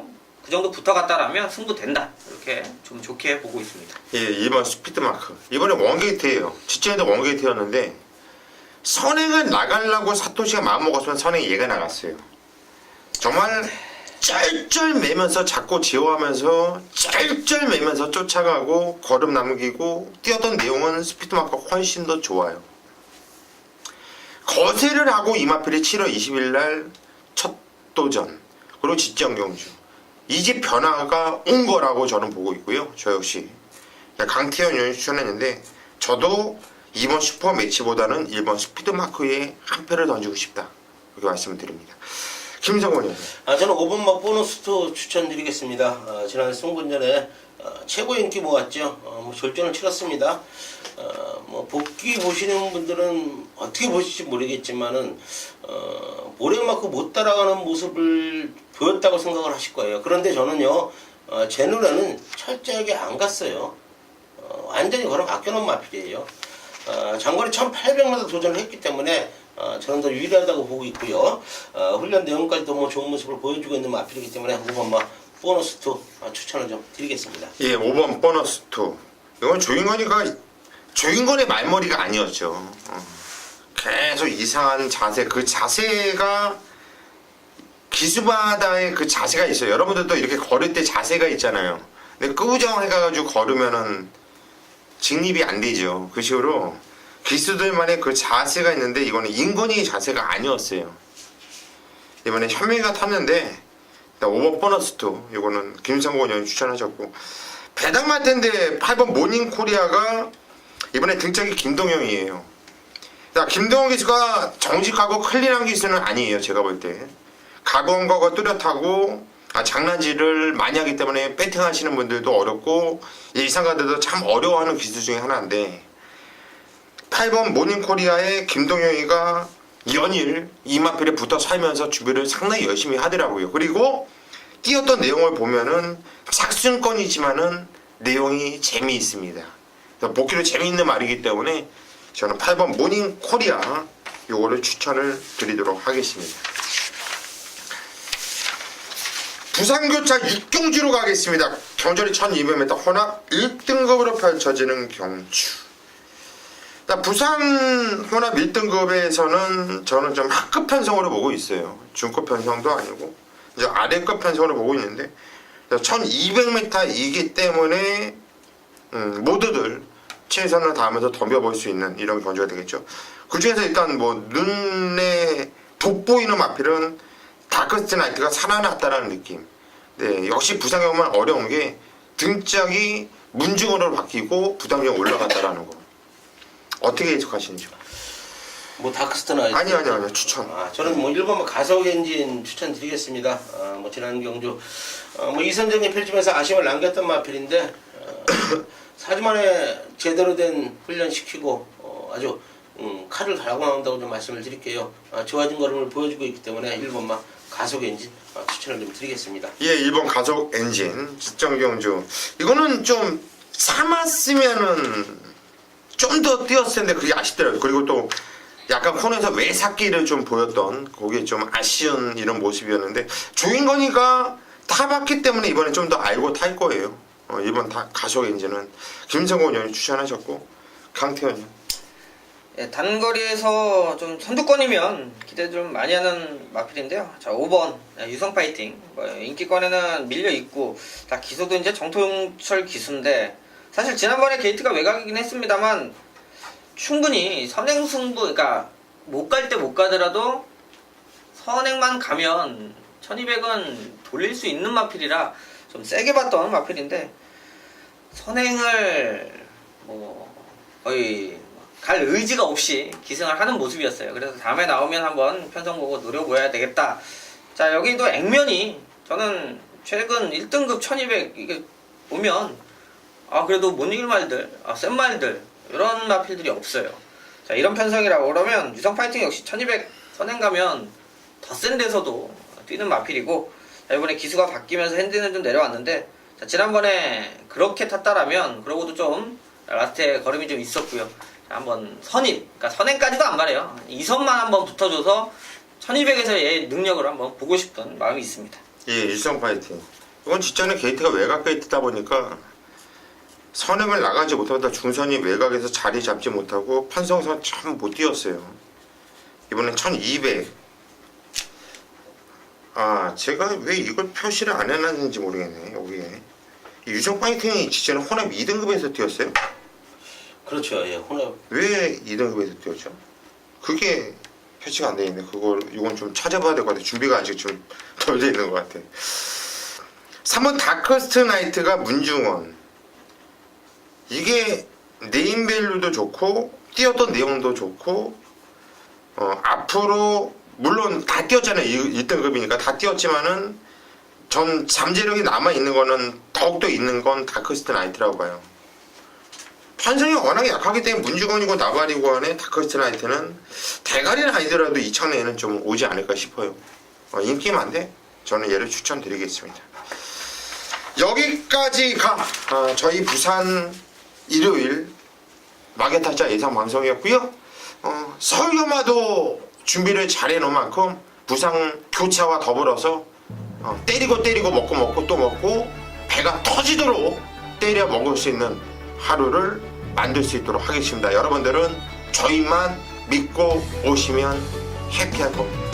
그 정도 붙어갔다라면 승부 된다, 이렇게 좀 좋게 보고 있습니다. 예, 2번 스피드마크. 이번에 원게이트예요. 직전에도 원게이트였는데 선행을 나가려고 사토시가 마음먹었으면 선행이 얘가 나갔어요. 정말 쩔쩔매면서 잡고 지워하면서 쩔쩔매면서 쫓아가고 걸음 남기고 뛰었던 내용은 스피드마크가 훨씬 더 좋아요. 거세를 하고 이마필이 7월 20일 날 첫 도전, 그리고 직전 경주, 이제 변화가 온 거라고 저는 보고 있고요. 저 역시 강태현 의원이 추천했는데 저도 2번 슈퍼 매치보다는 1번 스피드마크에 한 표를 던지고 싶다, 그렇게 말씀을 드립니다. 김성권 의원. 저는 5번마 보너스도 추천드리겠습니다. 지난 승분전에 최고 인기 모았죠. 뭐 졸전을 치렀습니다. 뭐 복귀 보시는 분들은 어떻게 보실지 모르겠지만은 모래만큼 못 따라가는 모습을 보였다고 생각을 하실 거예요. 그런데 저는요, 제 눈에는 철저하게 안 갔어요. 완전히 걸음 아껴놓은 마필이에요. 장거리 1800m 도전을 했기 때문에 저는 더 유리하다고 보고 있고요. 훈련 내용까지도 뭐 좋은 모습을 보여주고 있는 마필이기 때문에 5번 보너스 2 추천을 좀 드리겠습니다. 예, 5번 보너스 2. 이건 조인건의 말머리가 아니었죠. 계속 이상한 자세, 그 자세가 기수바다의 그 자세가 있어요. 여러분들도 이렇게 걸을 때 자세가 있잖아요. 근데 끄부정해가지고 걸으면은 직립이 안 되죠. 그 식으로 기수들만의 그 자세가 있는데 이거는 인건이 자세가 아니었어요. 이번에 현명이가 탔는데 5번 보너스 2 이거는 김상곤 의원이 추천하셨고, 배당 맞텐데 8번 모닝코리아가 이번에 등짝이 김동영이에요. 김동영 기수가 정직하고 클린한 기수는 아니에요. 제가 볼 때 각오한 거가 뚜렷하고 장난질을 많이 하기 때문에 배팅 하시는 분들도 어렵고 일상가들도 참 어려워하는 기수 중에 하나인데, 8번 모닝코리아의 김동영이가 연일 이마필에 붙어 살면서 준비를 상당히 열심히 하더라고요. 그리고 뛰었던 내용을 보면은 작순권이지만은 내용이 재미있습니다. 보기로 재미있는 말이기 때문에 저는 8번 모닝코리아 요거를 추천을 드리도록 하겠습니다. 부산교차 6경주로 가겠습니다. 경절이 1200m 혼합 1등급으로 펼쳐지는 경주. 부산 혼합 1등급에서는 저는 좀 하급 편성으로 보고 있어요. 중급 편성도 아니고 이제 아래급 편성으로 보고 있는데 1200m이기 때문에 모두들 최선을 다하면서 덤벼볼 수 있는 이런 경주가 되겠죠. 그 중에서 일단 뭐 눈에 돋보이는 마필은 다크스트 나이트가 살아났다라는 느낌. 네, 역시 부상에 오면 어려운 게 등짝이 문중으로 바뀌고 부담이 올라갔다라는 거. 어떻게 해석하시는지요? 뭐 다크스트나 아니요 추천. 저는 뭐 1번 가속 엔진 추천드리겠습니다. 뭐 지난 경주 뭐 이선정이 펼치면서 아쉬움을 남겼던 마필인데 4주 만에 제대로 된 훈련 시키고 아주 칼을 갈고 나온다고 좀 말씀을 드릴게요. 좋아진 걸음을 보여주고 있기 때문에 1번 가속 엔진 추천을 좀 드리겠습니다. 예, 1번 가속 엔진 직전 경주. 이거는 좀 참았으면은 좀 더 뛰었을 텐데 그게 아쉽더라고요. 그리고 또 약간 코너에서 외삭기를 좀 보였던 그게 좀 아쉬운 이런 모습이었는데, 조인건이가 타봤기 때문에 이번에 좀 더 알고 탈 거예요. 이번 가속 엔진은 김성곤 의원이 추천하셨고, 강태현이. 예, 단거리에서 좀 선두권이면 기대 좀 많이 하는 마필인데요. 자, 5번 유성 파이팅. 인기권에는 밀려 있고 다 기수도 이제 정통철 기수인데, 사실 지난번에 게이트가 외곽이긴 했습니다만 충분히 선행 승부, 그러니까 못 갈 때 못 가더라도 선행만 가면 1200은 돌릴 수 있는 마필이라 좀 세게 봤던 마필인데, 선행을 뭐 거의 갈 의지가 없이 기승을 하는 모습이었어요. 그래서 다음에 나오면 한번 편성 보고 노려보아야 되겠다. 자, 여기도 액면이 저는 최근 1등급 1200 이게 보면 그래도 못 이길 말들, 센 말들 이런 마필들이 없어요. 자, 이런 편성이라고 그러면 유성 파이팅 역시 1200 선행 가면 더 센 데서도 뛰는 마필이고, 자, 이번에 기수가 바뀌면서 핸드는 좀 내려왔는데, 자, 지난번에 그렇게 탔다라면 그러고도 좀 라스트에 걸음이 좀 있었고요. 자, 한번 선입, 그러니까 선행까지도 안 말해요. 2선만 한번 붙어줘서 1200에서 얘 능력을 한번 보고 싶던 마음이 있습니다. 예, 일성 파이팅. 이건 직전에 게이트가 외곽 게이트다 보니까 선행을 나가지 못하다 중선이 외곽에서 자리 잡지 못하고 판성선 참 못 뛰었어요. 이번엔 1200. 제가 왜 이걸 표시를 안 해놨는지 모르겠네. 여기에 유성 파이팅이 직전에 혼합 2등급에서 뛰었어요? 그렇죠. 예, 혼합. 왜 2등급에서 뛰었죠? 그게 표시가 안 돼 있네. 이건 좀 찾아봐야 될 것 같아. 준비가 아직 좀 덜 돼 있는 것 같아. 3번 다크스트 나이트가 문중원. 이게 네임밸류도 좋고 뛰었던 내용도 좋고, 앞으로 물론 다 뛰었잖아요. 1등급이니까 다 뛰었지만은 전 잠재력이 남아있는 거는 더욱더 있는 건 다크스트 나이트라고 봐요. 판성이 워낙에 약하기 때문에 문중원이고 나발이고 하네. 다크스트 나이트는 대가리는 아니더라도 이 차내에는 좀 오지 않을까 싶어요. 인기 많은데 저는 얘를 추천드리겠습니다. 여기까지가 저희 부산 일요일 마개타짜 예상 방송이었고요. 서울연마도 준비를 잘해놓은 만큼 부상 교차와 더불어서 때리고 먹고 또 먹고 배가 터지도록 때려 먹을 수 있는 하루를 만들 수 있도록 하겠습니다. 여러분들은 저희만 믿고 오시면 해피할 겁니다.